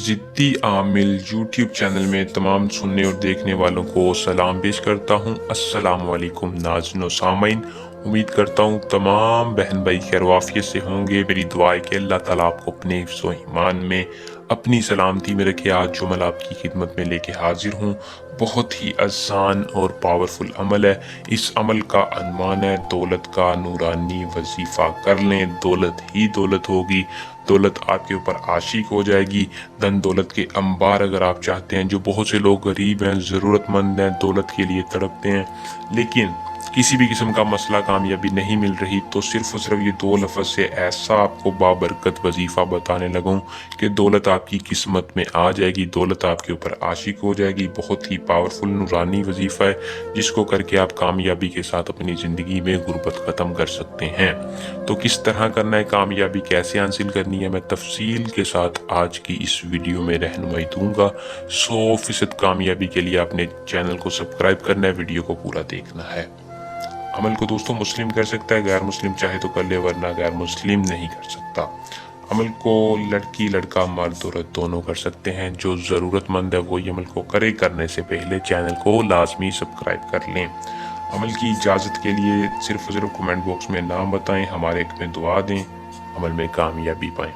ज़िद्दी आमिल YouTube channel में तमाम सुनने और देखने वालों को सलाम पेश करता हूँ। अस्सलाम वालेकुम नाज़रीन व सामीन। उम्मीद करता हूँ तमाम बहन भाई खैर वाफियत से होंगे। मेरी दुआ है कि अल्लाह ताला आपको अपने हिफ्ज़ व ईमान में अपनी सलामती में रखे। आज जो मैं आपकी खिदमत में लेके हाजिर हूँ बहुत ही आसान और पावरफुल अमल है। इस अमल का अनवान है दौलत का नूरानी वजीफ़ा कर लें, दौलत ही दौलत होगी, दौलत आपके ऊपर आशिक हो जाएगी। धन दौलत के अंबार अगर आप चाहते हैं, जो बहुत से लोग गरीब हैं, ज़रूरतमंद हैं, दौलत के लिए तड़पते हैं, लेकिन किसी भी किस्म का मसला कामयाबी नहीं मिल रही, तो सिर्फ और सिर्फ ये दो लफ्ज़ से ऐसा आपको बाबरकत वजीफ़ा बताने लगूँ कि दौलत आपकी किस्मत में आ जाएगी, दौलत आपके ऊपर आशिक हो जाएगी। बहुत ही पावरफुल नूरानी वजीफ़ा है जिसको करके आप कामयाबी के साथ अपनी ज़िंदगी में गुर्बत ख़त्म कर सकते हैं। तो किस तरह करना है, कामयाबी कैसे हासिल करनी है, मैं तफसील के साथ आज की इस वीडियो में रहनुमाई दूंगा। 100% कामयाबी के लिए आपने चैनल को सब्सक्राइब करना है, वीडियो को पूरा देखना है। अमल को दोस्तों मुस्लिम कर सकता है, गैर मुस्लिम चाहे तो कर ले, वरना गैर मुस्लिम नहीं कर सकता। अमल को लड़की लड़का मर्द औरत दोनों कर सकते हैं। जो ज़रूरतमंद है वो ये अमल को करे। करने से पहले चैनल को लाजमी सब्सक्राइब कर लें। अमल की इजाज़त के लिए सिर्फ और सिर्फ कमेंट बॉक्स में नाम बताएं, हमारे एक में दुआ दें, अमल में कामयाबी पाएं।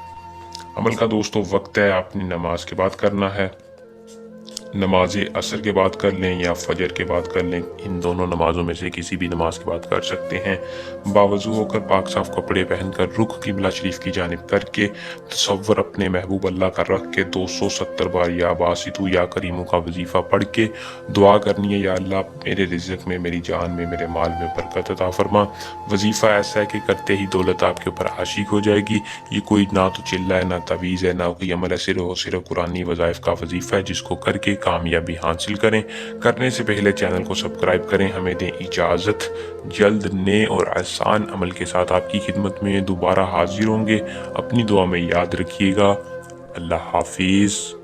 अमल का दोस्तों वक्त है, आपने नमाज के बाद करना है। नमाज असर के बाद कर लें या फजर के बाद कर लें, इन दोनों नमाजों में से किसी भी नमाज के बाद कर सकते हैं। बावजू होकर पाक साफ कपड़े पहनकर रुख किबला शरीफ की जानिब करके तसव्वुर अपने महबूब अल्लाह का रख के 270 बार या बासितु या करीमों का वजीफ़ा पढ़ के दुआ करनी है, या अल्लाह मेरे रिज़्क़ में, मेरी जान में, मेरे माल में बरकत अता फरमा। वजीफ़ा ऐसा है कि करते ही दौलत आपके ऊपर आशिक हो जाएगी। ये कोई ना तो चिल्ला है, ना तवीज़ है, ना कोई अमल है, सिर्फ कुरानी वज़ाइफ का वजीफ़ा है जिसको करके कामयाबी हासिल करें। करने से पहले चैनल को सब्सक्राइब करें। हमें दें इजाज़त, जल्द नए और आसान अमल के साथ आपकी खिदमत में दोबारा हाजिर होंगे। अपनी दुआ में याद रखिएगा। अल्लाह हाफिज़।